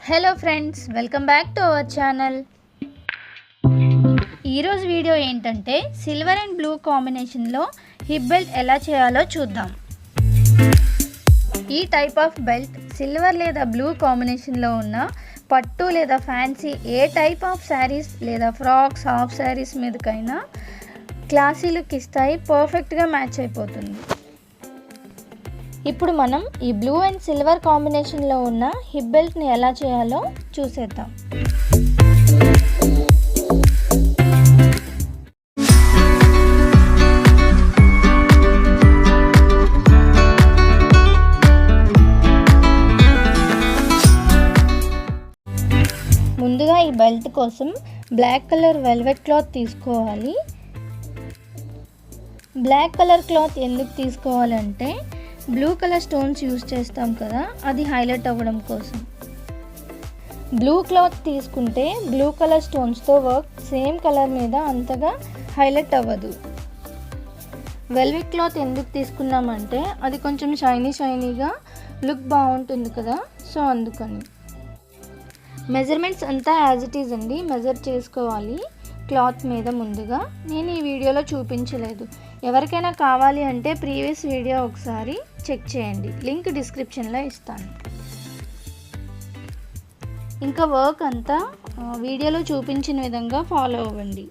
Hello friends, welcome back to our channel. ఈరోజు video ఏంటంటే silver and blue కాంబినేషన్లో hip belt ఎలా చేయాలో చూద్దాం. ఈ టైప్ ఆఫ్ బెల్ట్ సిల్వర్ లేదా బ్లూ కాంబినేషన్లో ఉన్న పట్టు లేదా ఫ్యాన్సీ ఏ టైప్ ఆఫ్ శారీస్ లేదా ఫ్రాక్స్, హాఫ్ శారీస్ మీదకైనా క్లాసీ లుక్ ఇస్తాయి. పర్ఫెక్ట్గా మ్యాచ్ అయిపోతుంది. ఇప్పుడు మనం ఈ బ్లూ అండ్ సిల్వర్ కాంబినేషన్లో ఉన్న హిప్ బెల్ట్ని ఎలా చేయాలో చూసేద్దాం. ముందుగా ఈ బెల్ట్ కోసం బ్లాక్ కలర్ వెల్వెట్ క్లాత్ తీసుకోవాలి. బ్లాక్ కలర్ క్లాత్ ఎందుకు తీసుకోవాలంటే బ్లూ కలర్ స్టోన్స్ యూజ్ చేస్తాం కదా, అది హైలైట్ అవ్వడం కోసం. బ్లూ క్లాత్ తీసుకుంటే బ్లూ కలర్ స్టోన్స్తో వర్క్ సేమ్ కలర్ మీద అంతగా హైలైట్ అవ్వదు. వెల్వెట్ క్లాత్ ఎందుకు తీసుకున్నామంటే అది కొంచెం షైనీగా లుక్ బాగుంటుంది కదా, సో అందుకని. మెజర్మెంట్స్ అంతా యాజ్ ఇట్ ఈజ్ అండి, మెజర్ చేసుకోవాలి క్లాత్ మీద. ముందుగా నేను ఈ వీడియోలో చూపించలేదు. ఎవరికైనా కావాలి అంటే ప్రీవియస్ వీడియో ఒకసారి చెక్ చేయండి, లింక్ డిస్క్రిప్షన్లో ఇస్తాను. ఇంకా వర్క్ అంతా వీడియోలో చూపించిన విధంగా ఫాలో అవ్వండి.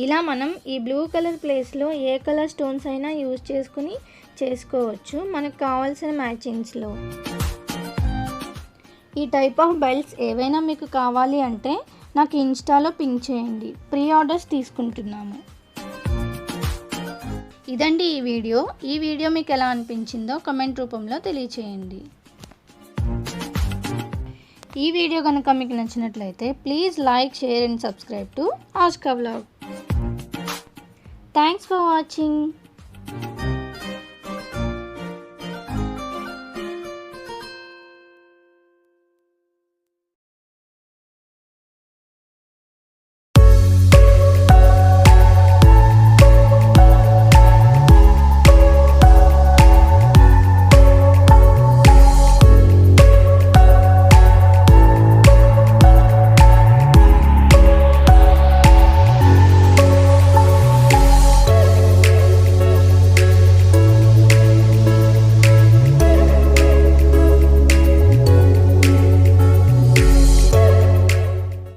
ఇలా మనం ఈ బ్లూ కలర్ ప్లేస్లో ఏ కలర్ స్టోన్స్ అయినా యూజ్ చేసుకుని చేసుకోవచ్చు మనకు కావాల్సిన మ్యాచింగ్స్లో. ఈ టైప్ ఆఫ్ బెల్ట్స్ ఏవైనా మీకు కావాలి అంటే నాకు ఇన్స్టాలో పింక్ చేయండి, ప్రీ ఆర్డర్స్ తీసుకుంటున్నాము. ఇదండి ఈ వీడియో మీకు ఎలా అనిపించిందో కమెంట్ రూపంలో తెలియచేయండి. ఈ వీడియో కనుక మీకు నచ్చినట్లయితే please like, share and subscribe to Aska vlog. Thanks for watching.